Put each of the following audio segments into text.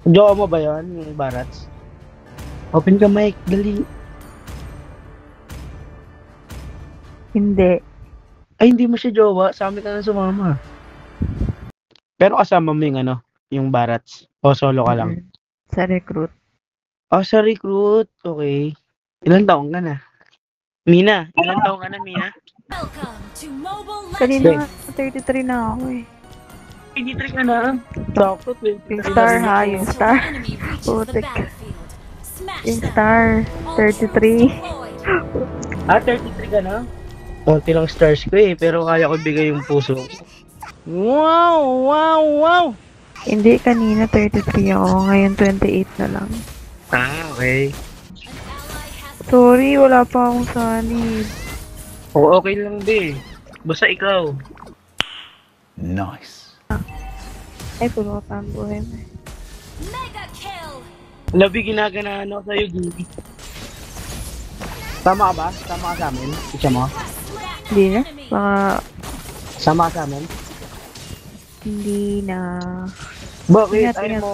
Jowa mo ba yun, yung Barats? Open ka, Mike. Dali. Hindi. Ay, hindi mo siya jowa. Sa amin ka na sumama. Pero kasama mo yung ano, yung Barats. O solo ka lang. Mm. Sa recruit. Oh, sa recruit. Okay. Ilan taong ka na? Mina, ilan taong ka na, Mina? Welcome to Mobile Hindi. Kanina, Legends! 33 na ako eh. 23 ka na. Sakto, Yung 23 na star rin ha, ako. yung Until star. the enemy reaches the Putik. battlefield. Smash Yung them! star, All 33. troops deployed! Ah, 33 ka na? Konti lang stars ko eh, pero kaya ko bigay yung puso. Wow! Wow! Wow! Hindi, kanina 33 ako. Ngayon 28 na lang. Ah, okay. An ally has Sorry, wala pa akong sanib. Oo, okay lang din. Basta ikaw. Nice. Ay, pulo pa ang buhay mo eh. mega kill! Labi, ginaganahan ako sa'yo, Gigi. Tama ka ba? Tama ka sa amin? Isa mo? Smack Hindi the na. enemy! Baka, Sama ka sa amin? hindi na. Bakit? Ingat, Ayaw ingat. mo,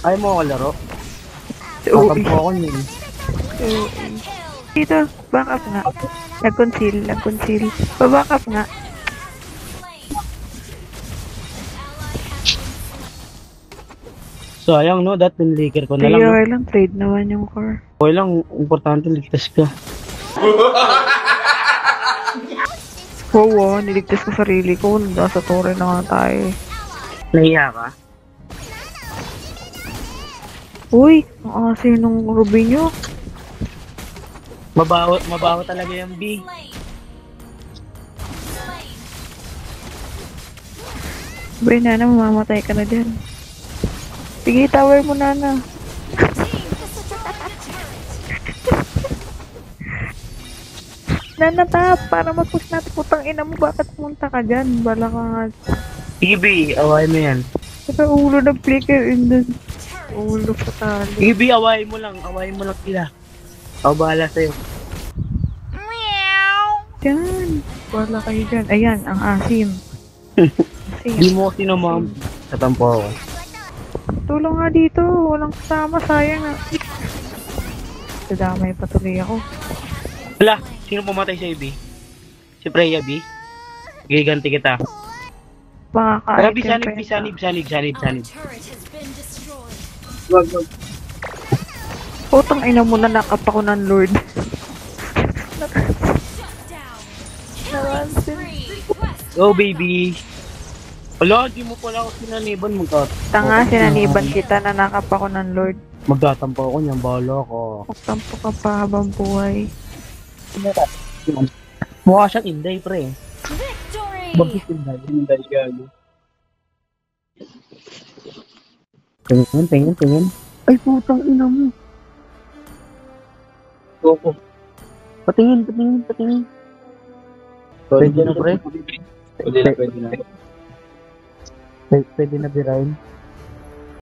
ayaw mo ako laro? Oo, Tatampo ako niyan. oo. Kill! Dito, back up nga. Nag-conceal. Pa-back up nga. Slain! Ally has been Sayang no, that pinliker ko na Sige, lang. No? okay lang. Trade naman yung core. Okay lang, importante ligtas ka. Oo, niligtas ko sarili ko. Nasa tore na nga tayo. Nahiya ka? Uy, ang asin nung ruby nyo. Mabaho talaga yung B. slain! Slain! Bay, Nana, mamamatay ka na dyan. Sige, tower mo, Nana. Team destroyed the turret! Nana, tap, para mag-push natin. Putang ina mo, bakit pumunta ka dyan? Bala ka nga. Sige B, away mo yan. Sa ulo ng flicker in the ulo pa talo. Sige B, away mo lang sila. Ako bahala sa'yo. Dyan. Wala kayo dyan. Ayan, ang asim. Di Asim. mo kasi naman. Tatampo ako. Tulong nga dito. Walang kasama. Sayang na. Dadamay patuloy ako. Wala, sino pumatay sa B? Si Freya B? Giganti kita. Tara Makakain B, ka sanib, pa B, yan. sanib. Our turret has been destroyed. Wag. Putang ina mo na nakap ako ng Lord. Shut down! Killing spree! Quest Go baby. Wala, di mo pala ako sinaniban. Tanga, sinaniban kita na nakap ako ng Lord. Magtatampo ako niyan, bahala ko. Magtampo ka pa habang buhay. Mukha siyang Inday, pre. victory! Bakit Inday gano? Tingin. Ay, putang ina mo. Opo. Patingin. Pwede na, pre? Pwede na. Pwede na birahin.